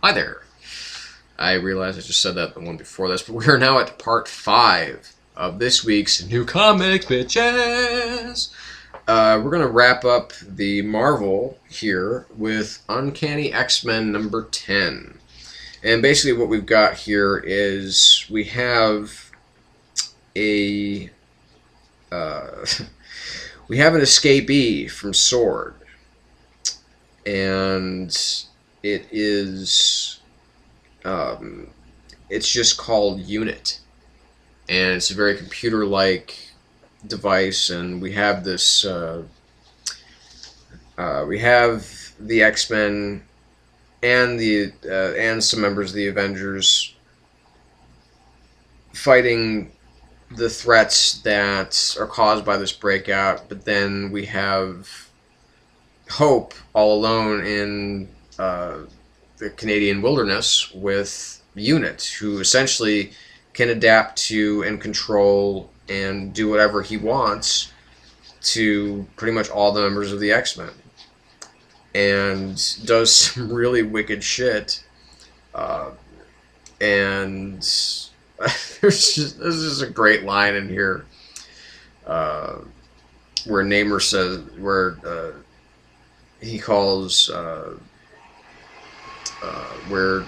Hi there. I realized I just said that the one before this, but we are now at part 5 of this week's New Comics, bitches! We're going to wrap up the Marvel here with Uncanny X-Men number 10. And basically what we've got here is we have a... we have an escapee from SWORD. And it is... it's just called Unit, and it's a very computer-like device. And we have this. We have the X-Men and and some members of the Avengers fighting the threats that are caused by this breakout. But then we have Hope all alone in the Canadian wilderness with Unit, who essentially can adapt to and control and do whatever he wants to pretty much all the members of the X-Men, and does some really wicked shit. And there's just a great line in here where Namor says, he calls where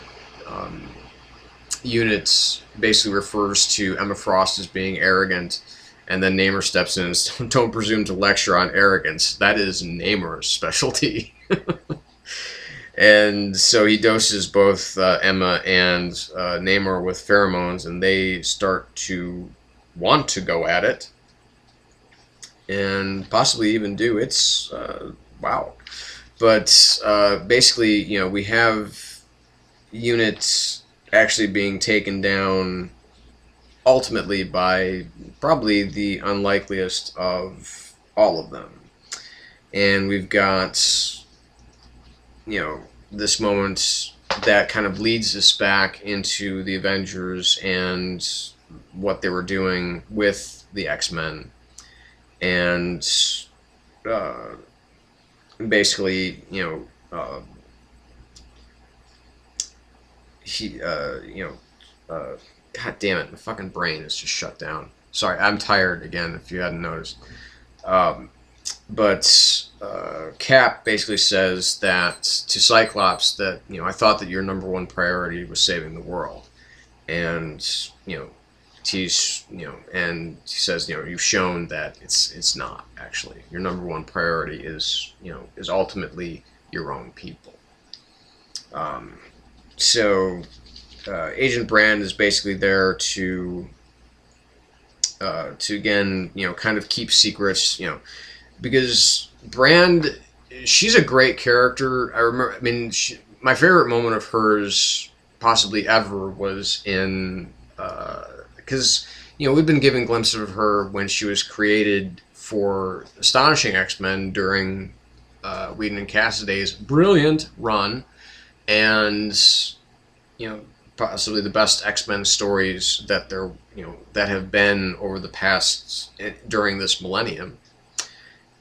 Unit basically refers to Emma Frost as being arrogant, and then Namor steps in and says, "Don't presume to lecture on arrogance. That is Namor's specialty." And so he doses both Emma and Namor with pheromones, and they start to want to go at it, and possibly even do. It's wow. But basically, you know, we have Unit actually being taken down ultimately by probably the unlikeliest of all of them. And we've got, you know, this moment that kind of leads us back into the Avengers and what they were doing with the X-Men. And basically, you know, God damn it, my fucking brain is just shut down. Sorry, I'm tired again, if you hadn't noticed. But Cap basically says that to Cyclops that, you know, I thought that your number one priority was saving the world. And, you know, and he says, you know, you've shown that it's not, actually. Your number one priority is, you know, is ultimately your own people. So Agent Brand is basically there to again, you know, kind of keep secrets, you know, because Brand, she's a great character. I mean, my favorite moment of hers possibly ever was in, because, you know, we've been given glimpses of her when she was created for Astonishing X-Men during Whedon and Cassiday's brilliant run, and, you know, possibly the best X-Men stories that there, you know, that have been over the past, during this millennium.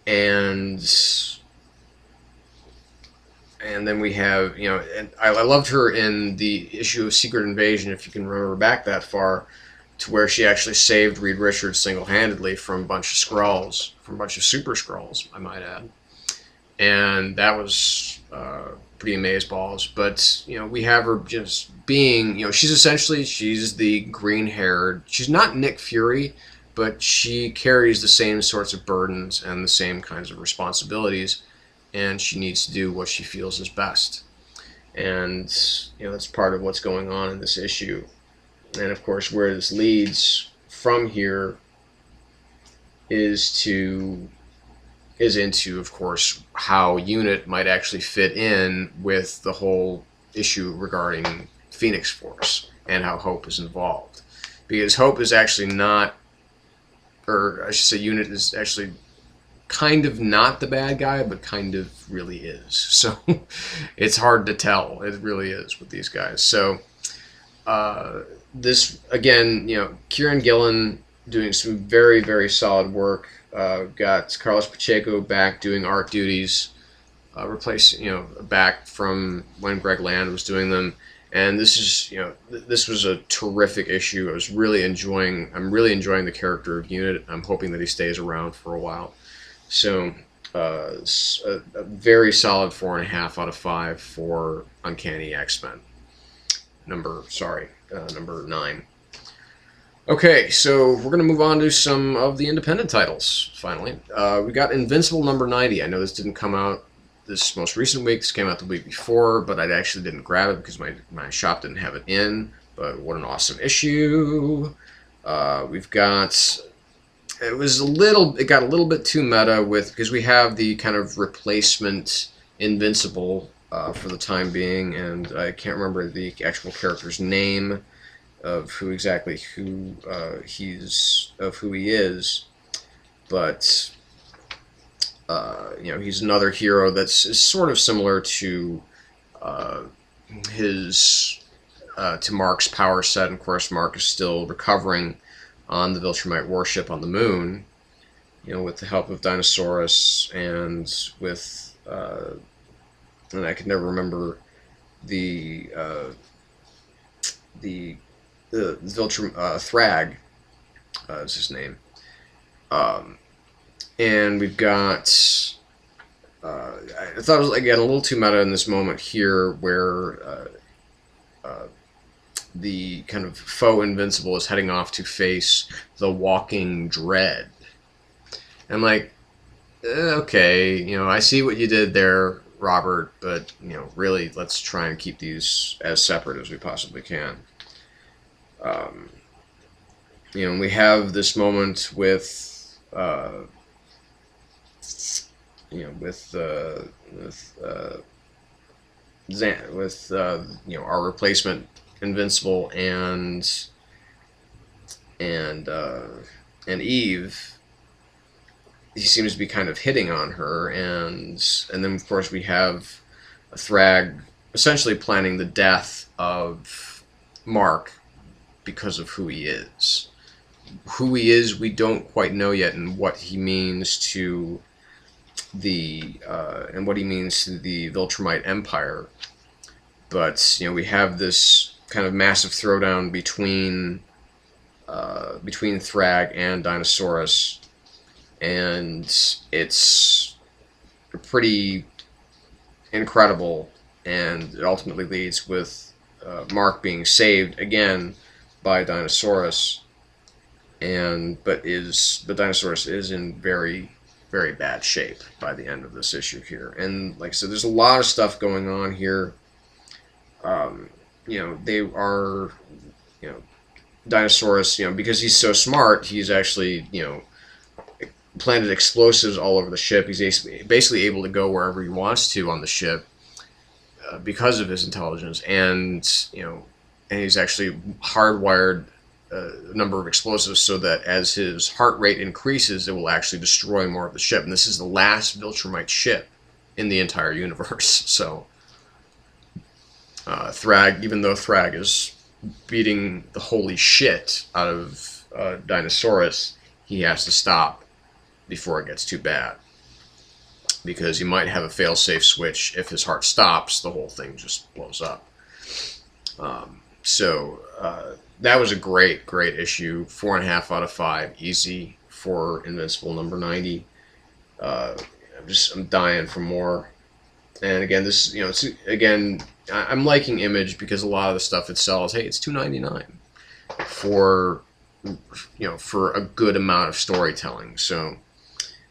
And then we have, you know, and I loved her in the issue of Secret Invasion, if you can remember back that far, to where she actually saved Reed Richards single-handedly from a bunch of Skrulls, from a bunch of super Skrulls, I might add. And that was pretty amazeballs. But, you know, we have her just being, you know, she's the green-haired, she's not Nick Fury, but she carries the same sorts of burdens and the same kinds of responsibilities, and she needs to do what she feels is best. And, you know, that's part of what's going on in this issue. And, of course, where this leads from here is into, of course, how Unit might actually fit in with the whole issue regarding Phoenix Force and how Hope is involved. Because Hope is actually not, or I should say Unit is actually kind of not the bad guy, but kind of really is. So it's hard to tell. It really is with these guys. So this, again, you know, Kieran Gillen doing some very, very solid work. Got Carlos Pacheco back doing art duties. replace, back from when Greg Land was doing them. And this is, this was a terrific issue. I'm really enjoying the character of Unit. I'm hoping that he stays around for a while. So, a very solid 4.5 out of 5 for Uncanny X-Men. Number 9. Okay, so we're going to move on to some of the independent titles, finally. We got Invincible number 90. I know this didn't come out this most recent week. This came out the week before, but I actually didn't grab it because my shop didn't have it in. But what an awesome issue. We've got... It got a little bit too meta because we have the kind of replacement Invincible for the time being, and I can't remember the actual character's name of who he is, but he's another hero is sort of similar to to Mark's power set. And of course, Mark is still recovering on the Viltrumite warship on the moon, with the help of Dinosaurus and with and I can never remember the Viltrum Thrag is his name. And we've got I thought it was, again, a little too meta in this moment here, where the kind of faux Invincible is heading off to face the Walking Dread. And I'm like, okay, I see what you did there, Robert, but, really, let's try and keep these as separate as we possibly can. We have this moment with, our replacement Invincible and Eve. He seems to be kind of hitting on her, and then of course we have Thrag essentially planning the death of Mark because of who he is. Who he is, we don't quite know yet, and what he means to the Viltrumite Empire. But we have this kind of massive throwdown between Thrag and Dinosaurus, and it's pretty incredible, and it ultimately leads with Mark being saved again by Dinosaurus, but Dinosaurus is in very, very bad shape by the end of this issue here. And like I said, there's a lot of stuff going on here. They are, Dinosaurus, because he's so smart, he's actually, planted explosives all over the ship. He's basically able to go wherever he wants to on the ship because of his intelligence, and he's actually hardwired a number of explosives so that as his heart rate increases, it will actually destroy more of the ship. And this is the last Viltrumite ship in the entire universe. So Thrag, even though Thrag is beating the holy shit out of Dinosaurus, he has to stop before it gets too bad, because he might have a fail-safe switch. If his heart stops, the whole thing just blows up. That was a great issue. 4.5 out of 5, easy for Invincible number 90. I'm dying for more. And again, this, I'm liking Image because a lot of the stuff it sells, hey, it's $2.99 for a good amount of storytelling. So,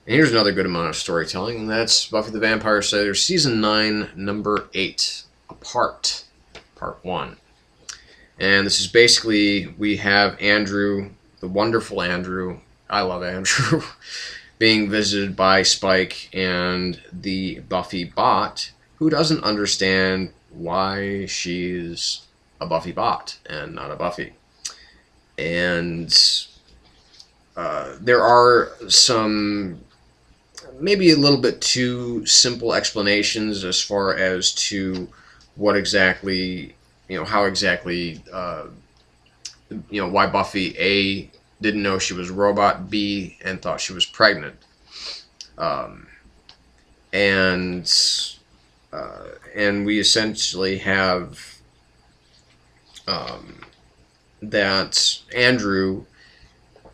and here's another good amount of storytelling, and that's Buffy the Vampire Slayer Season 9, Number 8, Apart, Part 1. And this is basically, we have Andrew, the wonderful Andrew, I love Andrew, being visited by Spike and the Buffy bot, who doesn't understand why she's a Buffy bot and not a Buffy. And there are some maybe a little bit too simple explanations as far as to what exactly, how exactly, why Buffy, A, didn't know she was a robot, B, and thought she was pregnant. and we essentially have that Andrew,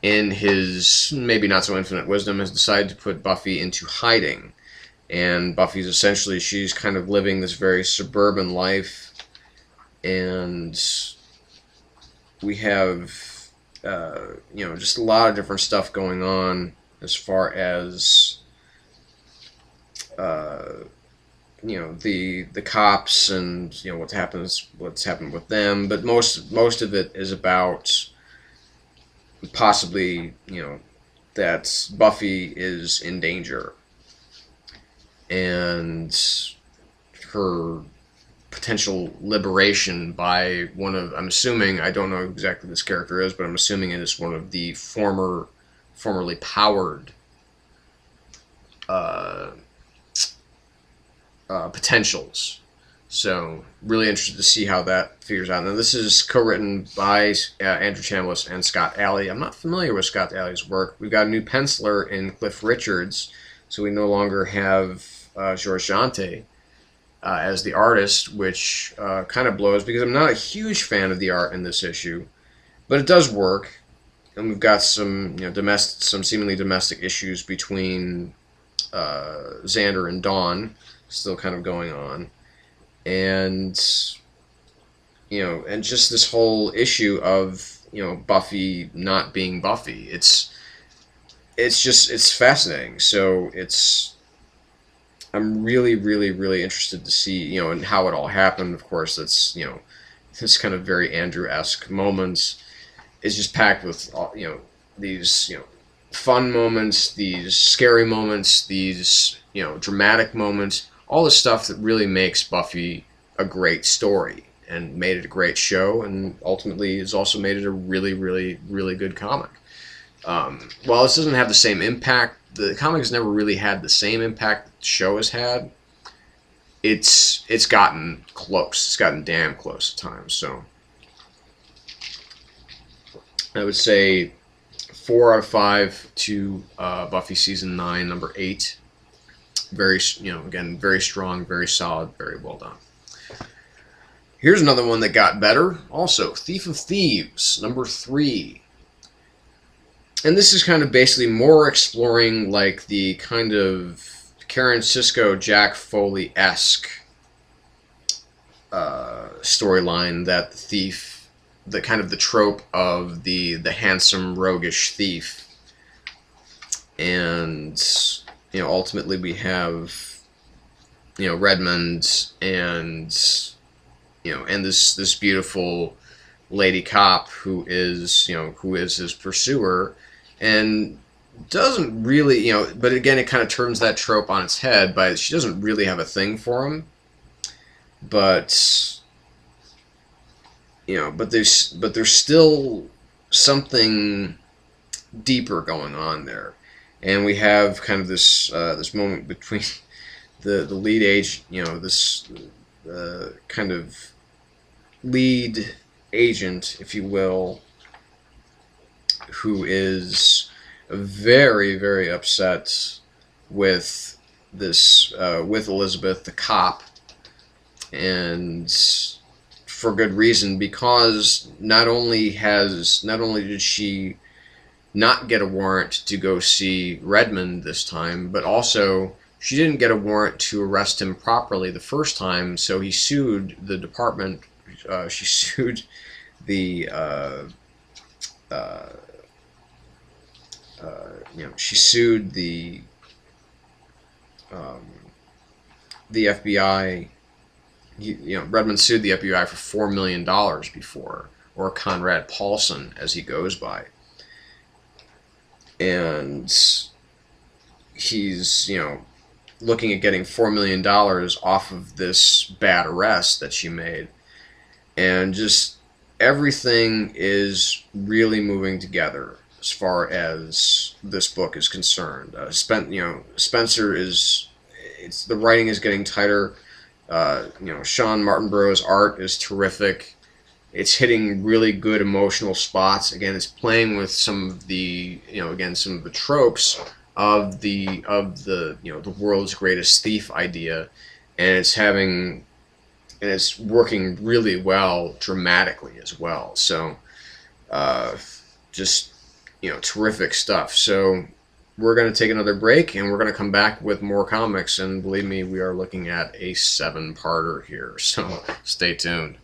in his maybe not so infinite wisdom, has decided to put Buffy into hiding. And Buffy's essentially, she's kind of living this very suburban life, and we have just a lot of different stuff going on as far as the cops and what's happened with them. But most of it is about possibly that Buffy is in danger, and her potential liberation by one of, I'm assuming, I don't know who exactly this character is, but I'm assuming it is one of the formerly powered potentials. So really interested to see how that figures out. Now this is co-written by Andrew Chambliss and Scott Alley. I'm not familiar with Scott Alley's work. We've got a new penciler in Cliff Richards, so we no longer have George Jante as the artist, which kind of blows because I'm not a huge fan of the art in this issue, but it does work. And we've got some some seemingly domestic issues between Xander and Dawn still kind of going on, and and just this whole issue of Buffy not being Buffy. It's fascinating. So I'm really, really, really interested to see, and how it all happened. Of course, that's, this kind of very Andrew-esque moments is just packed with, these, fun moments, these scary moments, these, dramatic moments, all the stuff that really makes Buffy a great story and made it a great show, and ultimately has also made it a really, really, really good comic. While this doesn't have the same impact, the comic has never really had the same impact that the show has had. It's gotten close. It's gotten damn close at times. So I would say 4 out of 5 to Buffy season 9, number 8. Very, again, very strong, very solid, very well done. Here's another one that got better. Also, Thief of Thieves, number 3. And this is kind of basically more exploring like the kind of Karen Sisko, Jack Foley-esque storyline that the thief, the kind of the trope of the handsome roguish thief. And ultimately we have Redmond and and this beautiful lady cop who is his pursuer, and doesn't really, but again, it kind of turns that trope on its head by she doesn't really have a thing for him, but but there's still something deeper going on there, and we have kind of this this moment between the lead age, this kind of lead agent, if you will, who is very, very upset with this with Elizabeth, the cop, and for good reason, because not only did she not get a warrant to go see Redmond this time, but also she didn't get a warrant to arrest him properly the first time, so he sued the department. She sued the she sued the FBI. Redmond sued the FBI for $4 million before, or Conrad Paulson, as he goes by, and he's looking at getting $4 million off of this bad arrest that she made, and just everything is really moving together as far as this book is concerned. Spencer is, the writing is getting tighter. Sean Martinborough's art is terrific. It's hitting really good emotional spots. Again, it's playing with some of the, again, some of the tropes of the you know, the world's greatest thief idea, and it's working really well dramatically as well. So just, you know, terrific stuff. So we're going to take another break, and we're going to come back with more comics, and believe me, we are looking at a 7-parter here, so stay tuned.